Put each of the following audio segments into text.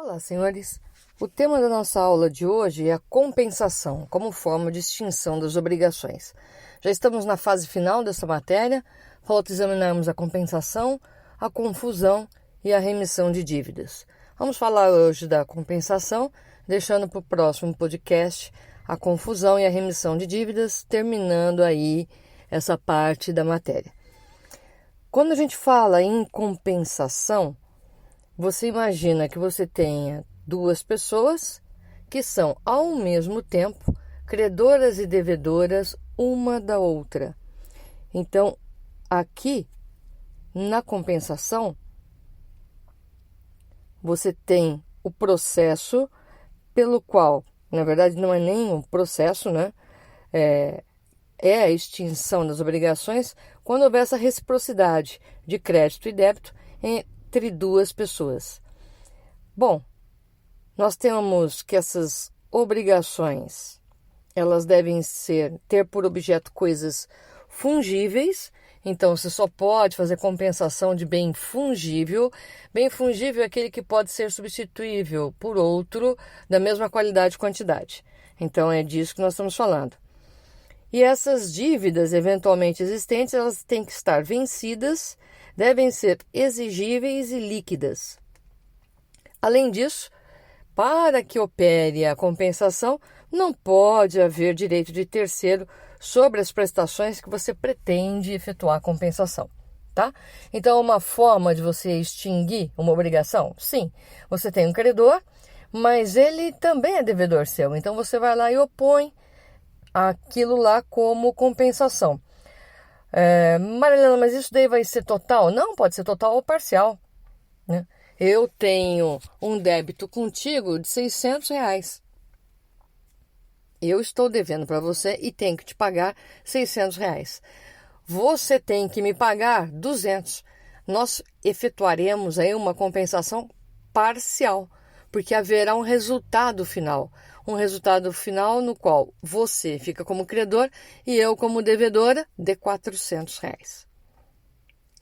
Olá, senhores. O tema da nossa aula de hoje é a compensação como forma de extinção das obrigações. Já estamos na fase final dessa matéria, falta examinarmos a compensação, a confusão e a remissão de dívidas. Vamos falar hoje da compensação, deixando para o próximo podcast a confusão e a remissão de dívidas, terminando aí essa parte da matéria. Quando a gente fala em compensação, você imagina que você tenha duas pessoas que são, ao mesmo tempo, credoras e devedoras uma da outra. Então, aqui, na compensação, você tem o processo pelo qual, na verdade, não é nem um processo, né? É a extinção das obrigações quando houver essa reciprocidade de crédito e débito entre duas pessoas. Bom, nós temos que essas obrigações, elas devem ter por objeto coisas fungíveis. Então, você só pode fazer compensação de bem fungível. Bem fungível é aquele que pode ser substituível por outro da mesma qualidade e quantidade. Então, é disso que nós estamos falando. E essas dívidas eventualmente existentes, elas têm que estar vencidas, devem ser exigíveis e líquidas. Além disso, para que opere a compensação, não pode haver direito de terceiro sobre as prestações que você pretende efetuar a compensação, tá? Então, uma forma de você extinguir uma obrigação? Sim, você tem um credor, mas ele também é devedor seu. Então, você vai lá e opõe aquilo lá como compensação. Marilena, mas isso daí vai ser total? Não, pode ser total ou parcial, né? Eu tenho um débito contigo de R$600. Eu estou devendo para você e tenho que te pagar R$600. Você tem que me pagar 200. Nós efetuaremos aí uma compensação parcial, porque haverá um resultado final. Um resultado final no qual você fica como credor e eu como devedora de R$400.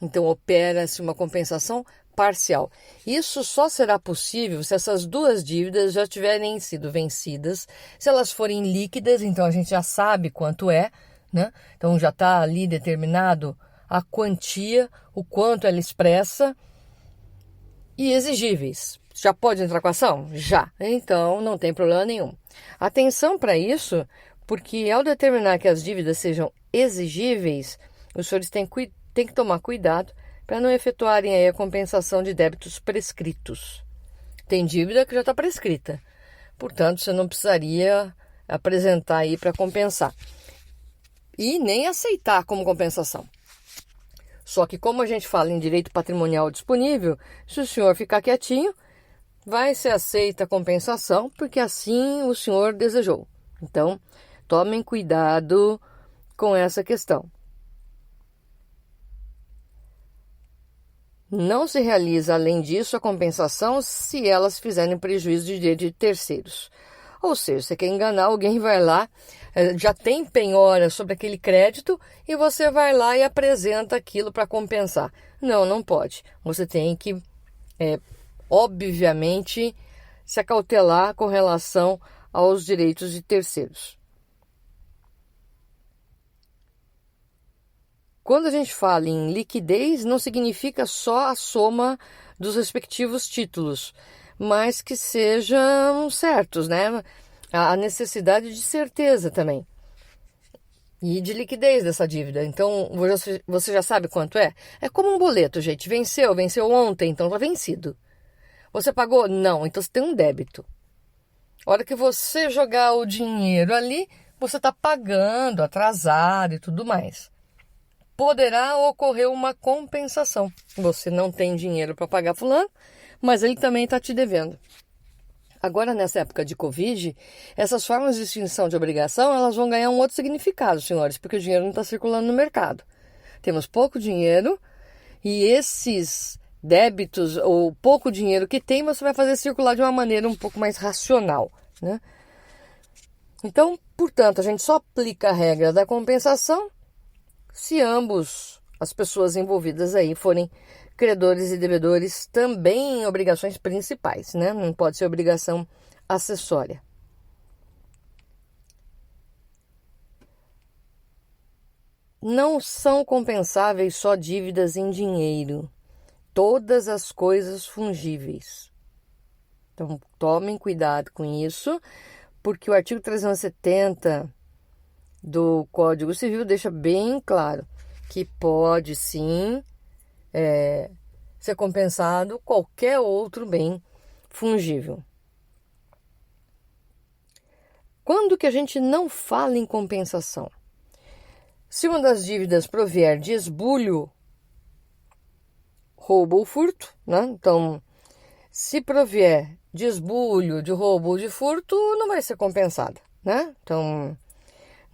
Então, opera-se uma compensação parcial. Isso só será possível se essas duas dívidas já tiverem sido vencidas, se elas forem líquidas, então a gente já sabe quanto é, né? Então, já está ali determinado a quantia, o quanto ela expressa, e exigíveis. Já pode entrar com a ação? Já. Então, não tem problema nenhum. Atenção para isso, porque ao determinar que as dívidas sejam exigíveis, os senhores têm que tomar cuidado para não efetuarem aí a compensação de débitos prescritos. Tem dívida que já está prescrita. Portanto, você não precisaria apresentar aí para compensar. E nem aceitar como compensação. Só que como a gente fala em direito patrimonial disponível, se o senhor ficar quietinho, vai ser aceita a compensação, porque assim o senhor desejou. Então, tomem cuidado com essa questão. Não se realiza, além disso, a compensação se elas fizerem prejuízo de direito de terceiros. Ou seja, você quer enganar alguém, vai lá, já tem penhora sobre aquele crédito e você vai lá e apresenta aquilo para compensar. Não, não pode. Você tem que, obviamente, se acautelar com relação aos direitos de terceiros. Quando a gente fala em liquidez, não significa só a soma dos respectivos títulos, mas que sejam certos, né? A necessidade de certeza também. E de liquidez dessa dívida. Então, você já sabe quanto é? É como um boleto, gente. Venceu ontem, então está vencido. Você pagou? Não, então você tem um débito. A hora que você jogar o dinheiro ali, você está pagando, atrasado e tudo mais. Poderá ocorrer uma compensação. Você não tem dinheiro para pagar fulano, mas ele também está te devendo. Agora, nessa época de Covid, essas formas de extinção de obrigação, elas vão ganhar um outro significado, senhores, porque o dinheiro não está circulando no mercado. Temos pouco dinheiro e esses débitos ou pouco dinheiro que tem, você vai fazer circular de uma maneira um pouco mais racional, né? Então, portanto, a gente só aplica a regra da compensação se ambos as pessoas envolvidas aí forem credores e devedores também em obrigações principais, né? Não pode ser obrigação acessória. Não são compensáveis só dívidas em dinheiro, todas as coisas fungíveis. Então, tomem cuidado com isso, porque o artigo 370 do Código Civil deixa bem claro que pode sim ser compensado qualquer outro bem fungível. Quando que a gente não fala em compensação? Se uma das dívidas provier de esbulho, roubo ou furto, né? Então, se provier de esbulho, de roubo ou de furto, não vai ser compensada, né? Então,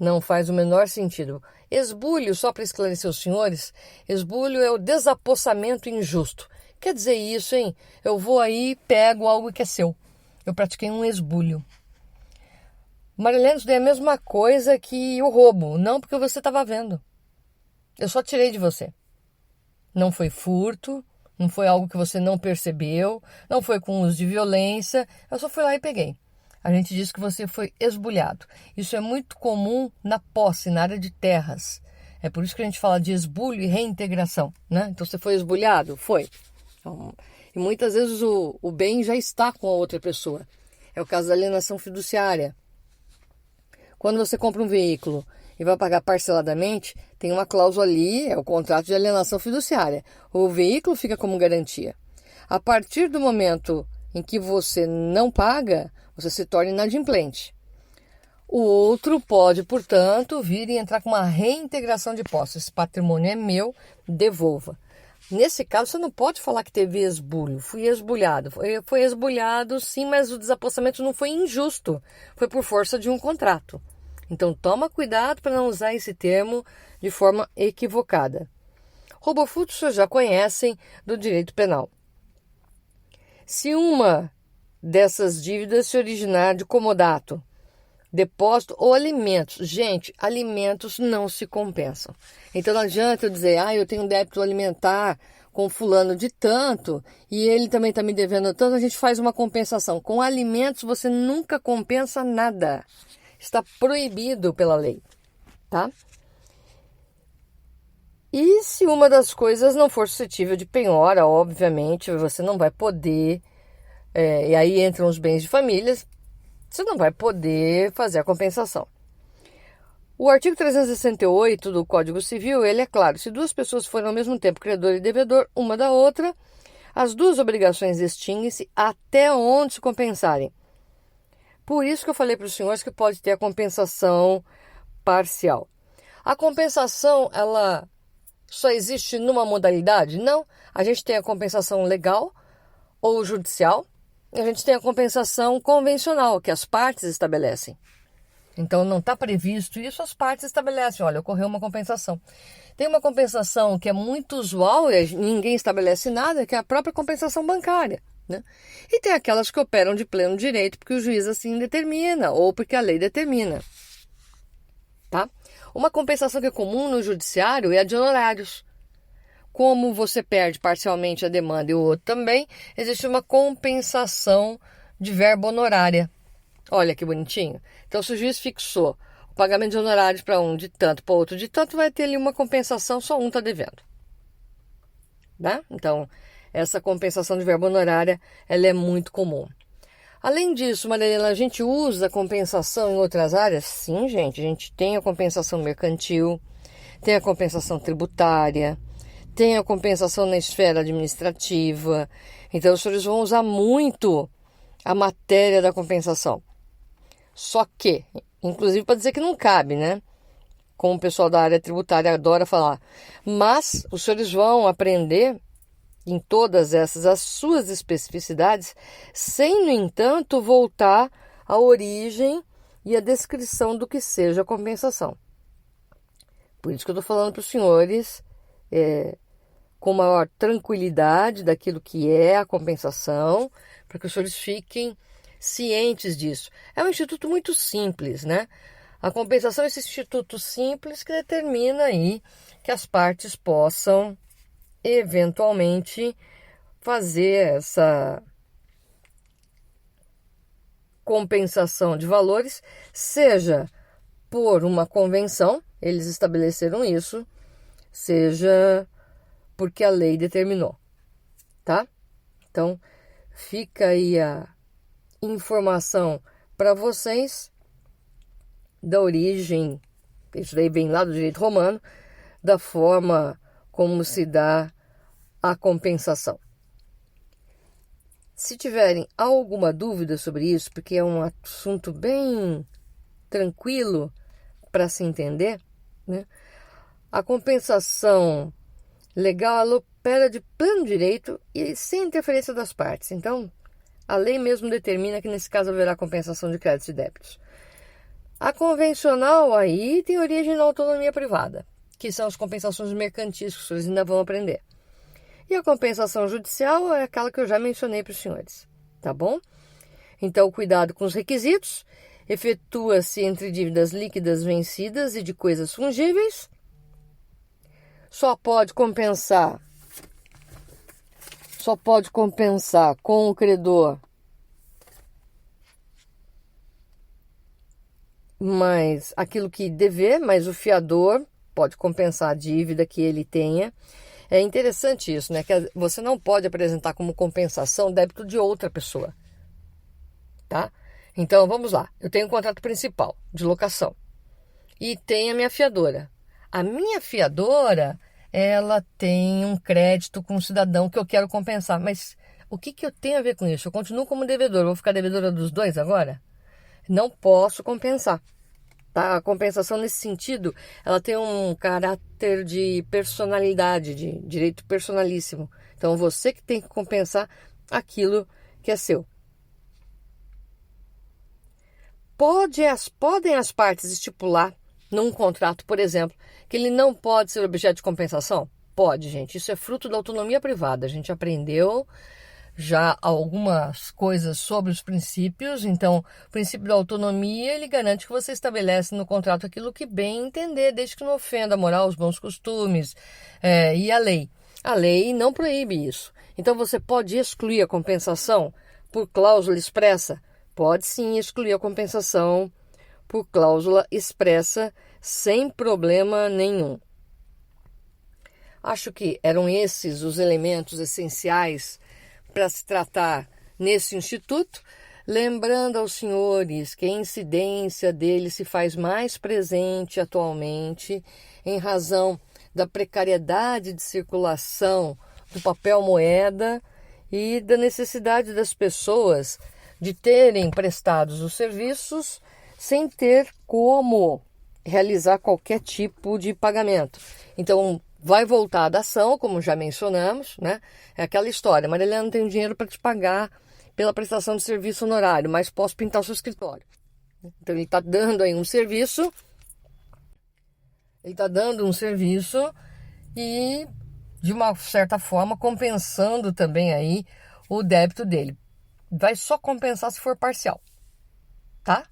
não faz o menor sentido. Esbulho, só para esclarecer os senhores, esbulho é o desapossamento injusto. Quer dizer isso, hein? Eu vou aí e pego algo que é seu. Eu pratiquei um esbulho. Marilene, isso daí é a mesma coisa que o roubo. Não porque você estava vendo. Eu só tirei de você. Não foi furto, não foi algo que você não percebeu, não foi com uso de violência. Eu só fui lá e peguei. A gente diz que você foi esbulhado. Isso é muito comum na posse, na área de terras. É por isso que a gente fala de esbulho e reintegração, né? Então, você foi esbulhado? Foi. Então, e muitas vezes o bem já está com a outra pessoa. É o caso da alienação fiduciária. Quando você compra um veículo e vai pagar parceladamente, tem uma cláusula ali, é o contrato de alienação fiduciária. O veículo fica como garantia. A partir do momento em que você não paga, você se torna inadimplente. O outro pode, portanto, vir e entrar com uma reintegração de posse. Esse patrimônio é meu, devolva. Nesse caso, você não pode falar que teve esbulho. Fui esbulhado. Foi esbulhado, sim, mas o desapossamento não foi injusto. Foi por força de um contrato. Então, toma cuidado para não usar esse termo de forma equivocada. Roubo furto, vocês já conhecem do direito penal. Se uma dessas dívidas se originar de comodato, depósito ou alimentos. Gente, alimentos não se compensam. Então não adianta eu dizer, eu tenho um débito alimentar com fulano de tanto e ele também está me devendo tanto, a gente faz uma compensação. Com alimentos você nunca compensa nada. Está proibido pela lei, tá? E se uma das coisas não for suscetível de penhora, obviamente, você não vai poder, e aí entram os bens de famílias, você não vai poder fazer a compensação. O artigo 368 do Código Civil, ele é claro, se duas pessoas forem ao mesmo tempo credor e devedor, uma da outra, as duas obrigações extinguem-se até onde se compensarem. Por isso que eu falei para os senhores que pode ter a compensação parcial. A compensação, ela só existe numa modalidade? Não. A gente tem a compensação legal ou judicial. A gente tem a compensação convencional, que as partes estabelecem. Então, não está previsto isso, as partes estabelecem. Olha, ocorreu uma compensação. Tem uma compensação que é muito usual e ninguém estabelece nada, que é a própria compensação bancária, né? E tem aquelas que operam de pleno direito porque o juiz assim determina ou porque a lei determina. Tá? Uma compensação que é comum no judiciário é a de honorários. Como você perde parcialmente a demanda e o outro também, existe uma compensação de verba honorária. Olha que bonitinho. Então, se o juiz fixou o pagamento de honorários para um de tanto, para outro de tanto, vai ter ali uma compensação, só um está devendo. Tá? Então, essa compensação de verba honorária, ela é muito comum. Além disso, Marilena, a gente usa a compensação em outras áreas? Sim, gente. A gente tem a compensação mercantil, tem a compensação tributária, tem a compensação na esfera administrativa. Então, os senhores vão usar muito a matéria da compensação. Só que, inclusive para dizer que não cabe, né? Como o pessoal da área tributária adora falar. Mas os senhores vão aprender em todas essas as suas especificidades, sem, no entanto, voltar à origem e à descrição do que seja a compensação. Por isso que eu estou falando para os senhores com maior tranquilidade daquilo que é a compensação, para que os senhores fiquem cientes disso. É um instituto muito simples, né? A compensação é esse instituto simples que determina aí que as partes possam eventualmente fazer essa compensação de valores, seja por uma convenção, eles estabeleceram isso, seja porque a lei determinou, tá? Então, fica aí a informação para vocês da origem, isso daí vem lá do direito romano, da forma como se dá a compensação. Se tiverem alguma dúvida sobre isso, porque é um assunto bem tranquilo para se entender, né? A compensação legal, ela opera de pleno direito e sem interferência das partes. Então, a lei mesmo determina que nesse caso haverá compensação de créditos e débitos. A convencional aí tem origem na autonomia privada, que são as compensações mercantis, que vocês ainda vão aprender. E a compensação judicial é aquela que eu já mencionei para os senhores, tá bom? Então, cuidado com os requisitos. Efetua-se entre dívidas líquidas vencidas e de coisas fungíveis. Só pode compensar com o credor, mas aquilo que dever, mas o fiador pode compensar a dívida que ele tenha. É interessante isso, né? Que você não pode apresentar como compensação débito de outra pessoa, tá? Então, vamos lá. Eu tenho um contrato principal de locação e tenho a minha fiadora. A minha fiadora, ela tem um crédito com um cidadão que eu quero compensar. Mas o que eu tenho a ver com isso? Eu continuo como devedor. Vou ficar devedora dos dois agora? Não posso compensar. Tá? A compensação nesse sentido, ela tem um caráter de personalidade, de direito personalíssimo. Então, você que tem que compensar aquilo que é seu. Podem as partes estipular num contrato, por exemplo, que ele não pode ser objeto de compensação? Pode, gente. Isso é fruto da autonomia privada. A gente aprendeu já algumas coisas sobre os princípios. Então, o princípio da autonomia, ele garante que você estabelece no contrato aquilo que bem entender, desde que não ofenda a moral, os bons costumes e a lei. A lei não proíbe isso. Então, você pode excluir a compensação por cláusula expressa? Pode sim excluir a compensação por cláusula expressa, sem problema nenhum. Acho que eram esses os elementos essenciais para se tratar nesse instituto, lembrando aos senhores que a incidência dele se faz mais presente atualmente em razão da precariedade de circulação do papel moeda e da necessidade das pessoas de terem prestados os serviços sem ter como realizar qualquer tipo de pagamento. Então, vai voltar da ação, como já mencionamos, né? É aquela história, Marília, não tenho dinheiro para te pagar pela prestação de serviço honorário, mas posso pintar o seu escritório. Então, ele está dando aí um serviço, e, de uma certa forma, compensando também aí o débito dele. Vai só compensar se for parcial, tá?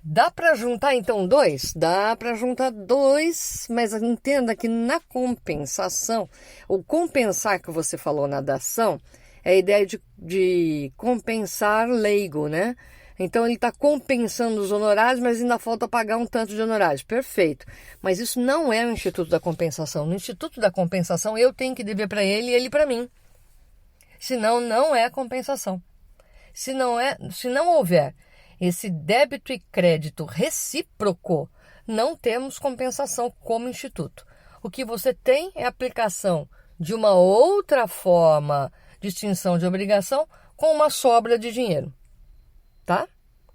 Dá para juntar, então, dois? Dá para juntar dois, mas entenda que na compensação, o compensar que você falou na dação, é a ideia de compensar leigo, né? Então, ele está compensando os honorários, mas ainda falta pagar um tanto de honorários. Perfeito. Mas isso não é o Instituto da Compensação. No Instituto da Compensação, eu tenho que dever para ele e ele para mim. Senão, não é compensação. Se não houver esse débito e crédito recíproco, não temos compensação como instituto. O que você tem é a aplicação de uma outra forma de extinção de obrigação com uma sobra de dinheiro, tá?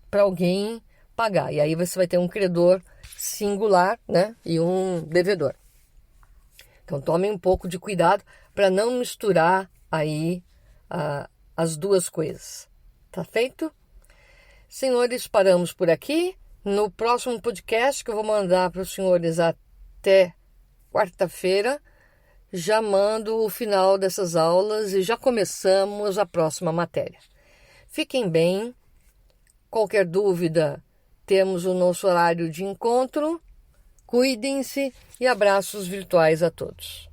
Para alguém pagar. E aí você vai ter um credor singular, né? E um devedor. Então tomem um pouco de cuidado para não misturar aí as duas coisas. Tá feito? Senhores, paramos por aqui. No próximo podcast que eu vou mandar para os senhores até quarta-feira, já mando o final dessas aulas e já começamos a próxima matéria. Fiquem bem. Qualquer dúvida, temos o nosso horário de encontro. Cuidem-se e abraços virtuais a todos.